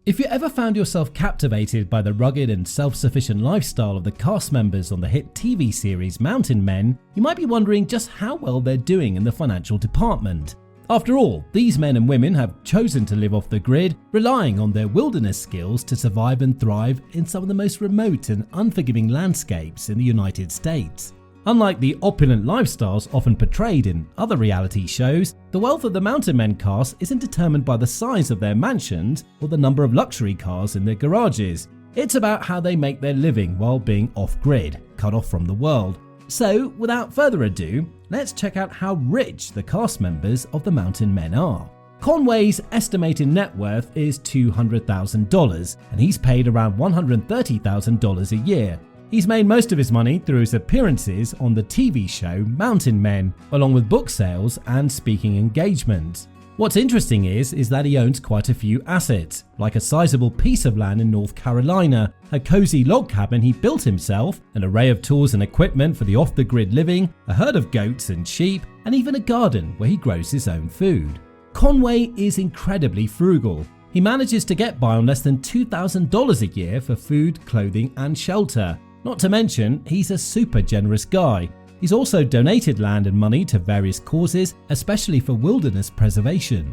If you ever found yourself captivated by the rugged and self-sufficient lifestyle of the cast members on the hit TV series Mountain Men, you might be wondering just how well they're doing in the financial department. After all, these men and women have chosen to live off the grid, relying on their wilderness skills to survive and thrive in some of the most remote and unforgiving landscapes in the United States. Unlike the opulent lifestyles often portrayed in other reality shows, the wealth of the Mountain Men cast isn't determined by the size of their mansions or the number of luxury cars in their garages. It's about how they make their living while being off-grid, cut off from the world. So, without further ado, let's check out how rich the cast members of the Mountain Men are. Conway's estimated net worth is $200,000, and he's paid around $130,000 a year. He's made most of his money through his appearances on the TV show Mountain Men, along with book sales and speaking engagements. What's interesting is that he owns quite a few assets, like a sizable piece of land in North Carolina, a cozy log cabin he built himself, an array of tools and equipment for the off-the-grid living, a herd of goats and sheep, and even a garden where he grows his own food. Conway is incredibly frugal. He manages to get by on less than $2,000 a year for food, clothing, and shelter. Not to mention, he's a super generous guy. He's also donated land and money to various causes, especially for wilderness preservation.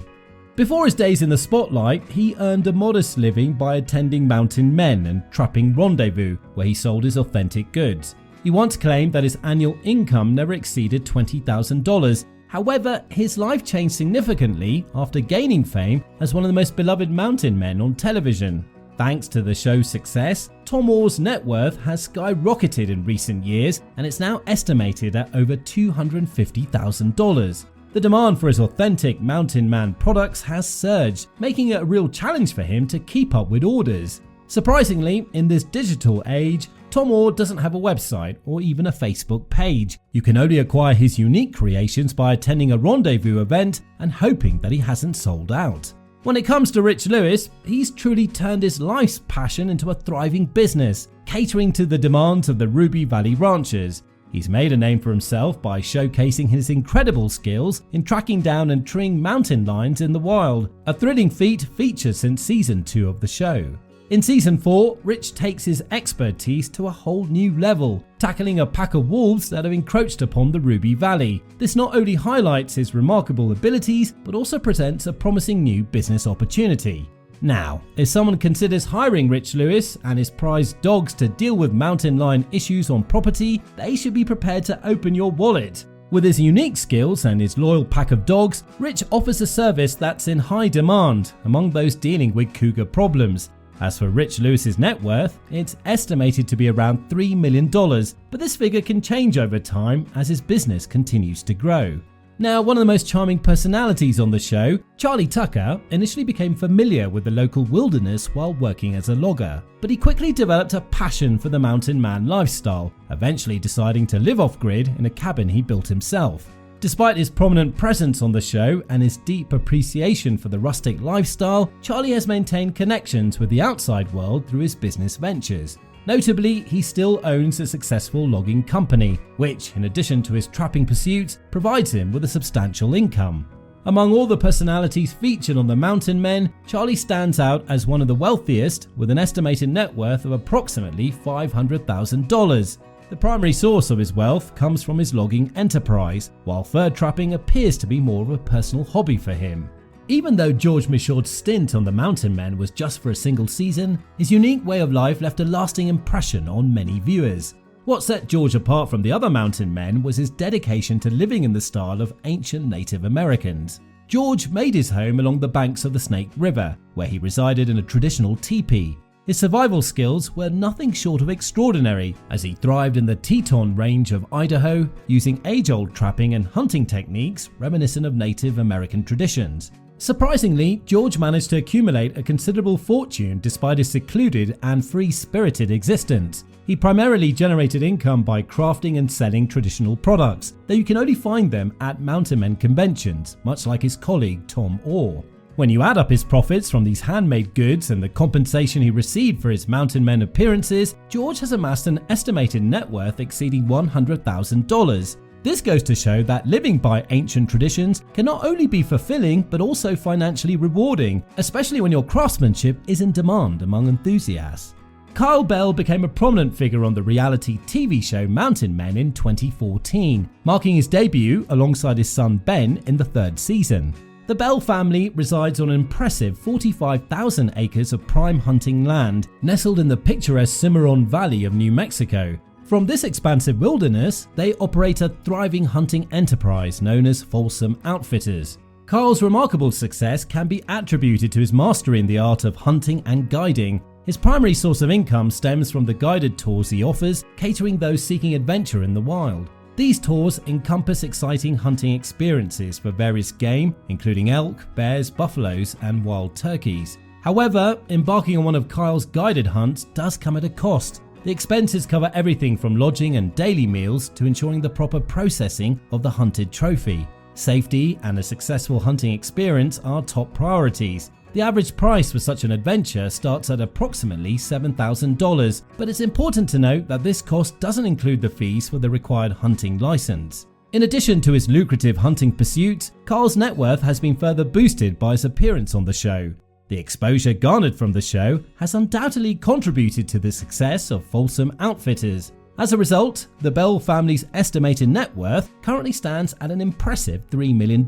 Before his days in the spotlight, he earned a modest living by attending Mountain Men and Trapping Rendezvous, where he sold his authentic goods. He once claimed that his annual income never exceeded $20,000. However, his life changed significantly after gaining fame as one of the most beloved mountain men on television. Thanks to the show's success, Tom Moore's net worth has skyrocketed in recent years, and it's now estimated at over $250,000. The demand for his authentic Mountain Man products has surged, making it a real challenge for him to keep up with orders. Surprisingly, in this digital age, Tom Moore doesn't have a website or even a Facebook page. You can only acquire his unique creations by attending a rendezvous event and hoping that he hasn't sold out. When it comes to Rich Lewis, he's truly turned his life's passion into a thriving business, catering to the demands of the Ruby Valley ranchers. He's made a name for himself by showcasing his incredible skills in tracking down and treeing mountain lions in the wild, a thrilling feat featured since season 2 of the show. In season 4, Rich takes his expertise to a whole new level, tackling a pack of wolves that have encroached upon the Ruby Valley. This not only highlights his remarkable abilities, but also presents a promising new business opportunity. Now, if someone considers hiring Rich Lewis and his prized dogs to deal with mountain lion issues on property, they should be prepared to open your wallet. With his unique skills and his loyal pack of dogs, Rich offers a service that's in high demand among those dealing with cougar problems. As for Rich Lewis's net worth, it's estimated to be around $3 million, but this figure can change over time as his business continues to grow. Now, one of the most charming personalities on the show, Charlie Tucker, initially became familiar with the local wilderness while working as a logger, but he quickly developed a passion for the mountain man lifestyle, eventually deciding to live off-grid in a cabin he built himself. Despite his prominent presence on the show and his deep appreciation for the rustic lifestyle, Charlie has maintained connections with the outside world through his business ventures. Notably, he still owns a successful logging company, which, in addition to his trapping pursuits, provides him with a substantial income. Among all the personalities featured on the Mountain Men, Charlie stands out as one of the wealthiest, with an estimated net worth of approximately $500,000. The primary source of his wealth comes from his logging enterprise, while fur trapping appears to be more of a personal hobby for him. Even though George Michaud's stint on the Mountain Men was just for a single season, his unique way of life left a lasting impression on many viewers. What set George apart from the other Mountain Men was his dedication to living in the style of ancient Native Americans. George made his home along the banks of the Snake River, where he resided in a traditional teepee. His survival skills were nothing short of extraordinary, as he thrived in the Teton Range of Idaho, using age-old trapping and hunting techniques reminiscent of Native American traditions. Surprisingly, George managed to accumulate a considerable fortune despite his secluded and free-spirited existence. He primarily generated income by crafting and selling traditional products, though you can only find them at Mountain Men conventions, much like his colleague Tom Orr. When you add up his profits from these handmade goods and the compensation he received for his Mountain Men appearances, George has amassed an estimated net worth exceeding $100,000. This goes to show that living by ancient traditions can not only be fulfilling but also financially rewarding, especially when your craftsmanship is in demand among enthusiasts. Kyle Bell became a prominent figure on the reality TV show Mountain Men in 2014, marking his debut alongside his son Ben in the third season. The Bell family resides on an impressive 45,000 acres of prime hunting land, nestled in the picturesque Cimarron Valley of New Mexico. From this expansive wilderness, they operate a thriving hunting enterprise known as Folsom Outfitters. Kyle's remarkable success can be attributed to his mastery in the art of hunting and guiding. His primary source of income stems from the guided tours he offers, catering those seeking adventure in the wild. These tours encompass exciting hunting experiences for various game, including elk, bears, buffaloes, and wild turkeys. However, embarking on one of Kyle's guided hunts does come at a cost. The expenses cover everything from lodging and daily meals to ensuring the proper processing of the hunted trophy. Safety and a successful hunting experience are top priorities. The average price for such an adventure starts at approximately $7,000, but it's important to note that this cost doesn't include the fees for the required hunting license. In addition to his lucrative hunting pursuits, Kyle's net worth has been further boosted by his appearance on the show. The exposure garnered from the show has undoubtedly contributed to the success of Folsom Outfitters. As a result, the Bell family's estimated net worth currently stands at an impressive $3 million.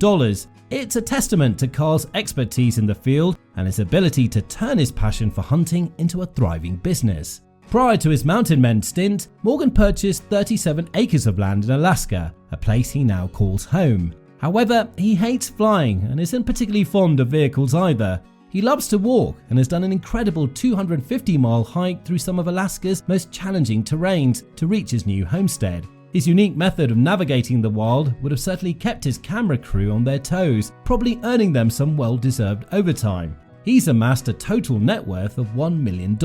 It's a testament to Kyle's expertise in the field and his ability to turn his passion for hunting into a thriving business. Prior to his Mountain Men stint, Morgan purchased 37 acres of land in Alaska, a place he now calls home. However, he hates flying and isn't particularly fond of vehicles either. He loves to walk and has done an incredible 250-mile hike through some of Alaska's most challenging terrains to reach his new homestead. His unique method of navigating the wild would have certainly kept his camera crew on their toes, probably earning them some well-deserved overtime. He's amassed a total net worth of $1 million.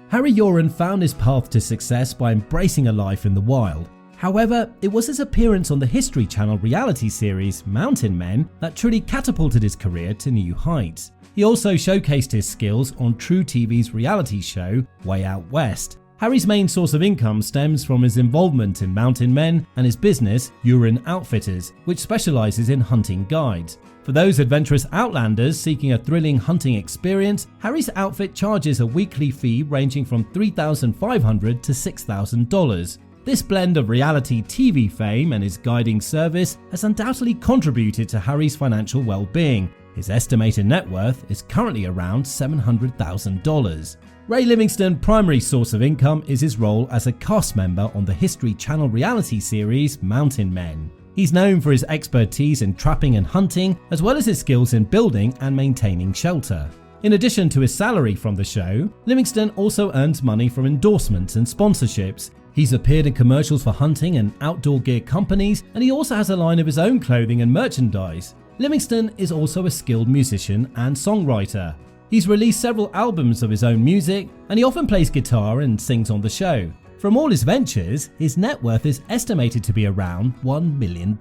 Harry Yoren found his path to success by embracing a life in the wild. However, it was his appearance on the History Channel reality series Mountain Men that truly catapulted his career to new heights. He also showcased his skills on True TV's reality show Way Out West. Harry's main source of income stems from his involvement in Mountain Men and his business, Yoren Outfitters, which specializes in hunting guides. For those adventurous outlanders seeking a thrilling hunting experience, Harry's outfit charges a weekly fee ranging from $3,500 to $6,000. This blend of reality TV fame and his guiding service has undoubtedly contributed to Harry's financial well-being. His estimated net worth is currently around $700,000. Ray Livingston's primary source of income is his role as a cast member on the History Channel reality series Mountain Men. He's known for his expertise in trapping and hunting, as well as his skills in building and maintaining shelter. In addition to his salary from the show, Livingston also earns money from endorsements and sponsorships. He's appeared in commercials for hunting and outdoor gear companies, and he also has a line of his own clothing and merchandise. Livingston is also a skilled musician and songwriter. He's released several albums of his own music, and he often plays guitar and sings on the show. From all his ventures, his net worth is estimated to be around $1 million.